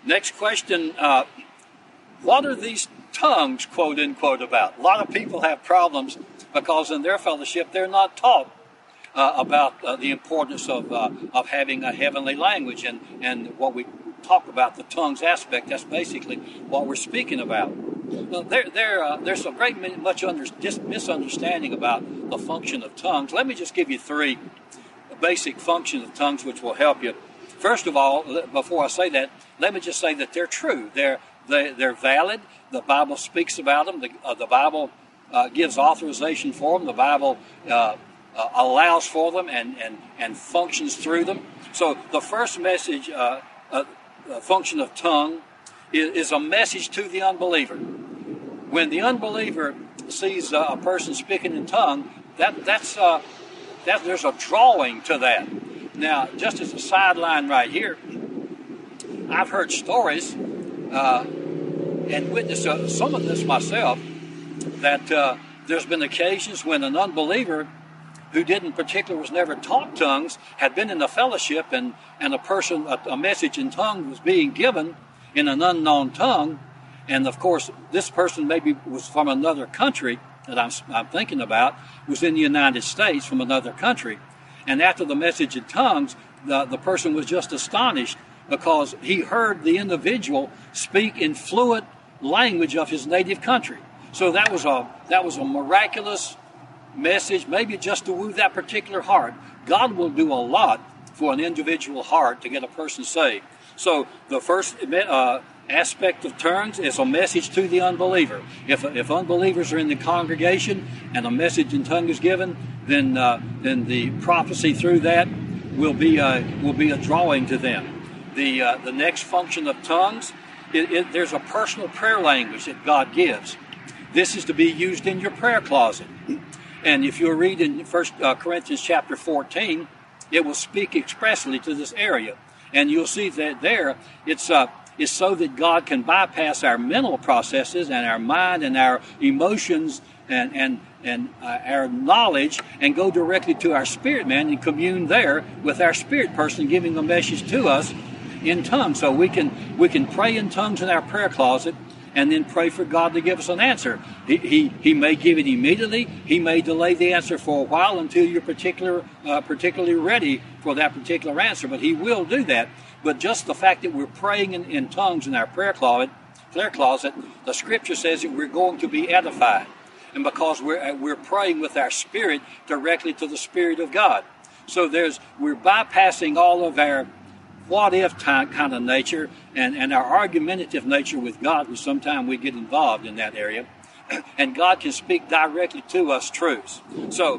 Next question, what are these tongues, quote unquote, about? A lot of people have problems because in their fellowship they're not taught about the importance of having a heavenly language and what we talk about, the tongues aspect. That's basically what we're speaking about. Well, there's a great much misunderstanding about the function of tongues. Let me just give you three basic functions of tongues which will help you. First of all, before I say that, let me just say that they're true. They're valid. The Bible speaks about them. The Bible gives authorization for them. The Bible allows for them and functions through them. So the first message, function of tongue, is a message to the unbeliever. When the unbeliever sees a person speaking in tongue, that's there's a drawing to that. Now, just as a sideline right here, I've heard stories and witnessed some of this myself, that there's been occasions when an unbeliever who was never taught tongues, had been in a fellowship and a message in tongue was being given in an unknown tongue. And of course, this person maybe was from another country that I'm thinking about, was in the United States from another country. And after the message in tongues, the person was just astonished because he heard the individual speak in fluent language of his native country. So that was a miraculous message, maybe just to woo that particular heart. God will do a lot for an individual heart to get a person saved. So the first aspect of tongues is a message to the unbeliever. If unbelievers are in the congregation and a message in tongue is given, then the prophecy through that will be a drawing to them. The next function of tongues, there's a personal prayer language that God gives. This is to be used in your prayer closet. And if you read in 1 Corinthians chapter 14, it will speak expressly to this area. And you'll see that there, it's so that God can bypass our mental processes and our mind and our emotions and our knowledge and go directly to our spirit man and commune there with our spirit person giving a message to us in tongues. So we can pray in tongues in our prayer closet and then pray for God to give us an answer. He may give it immediately. He may delay the answer for a while until you're particularly ready for that particular answer, but He will do that. But just the fact that we're praying in tongues in our prayer closet, the Scripture says that we're going to be edified. And because we're praying with our spirit directly to the Spirit of God. So we're bypassing all of our what-if kind of nature and our argumentative nature with God, which sometimes we get involved in that area. And God can speak directly to us truths. So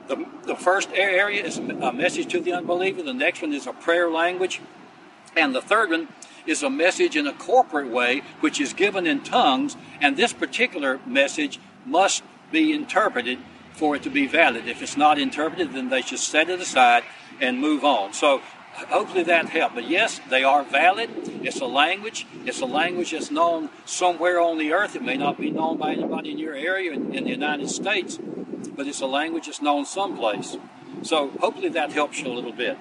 the first area is a message to the unbeliever. The next one is a prayer language. And the third one is a message in a corporate way, which is given in tongues. And this particular message must be interpreted for it to be valid. If it's not interpreted, then they should set it aside and move on. So hopefully that helped. But yes, they are valid. It's a language. It's a language that's known somewhere on the earth. It may not be known by anybody in your area in the United States, but it's a language that's known someplace. So hopefully that helps you a little bit.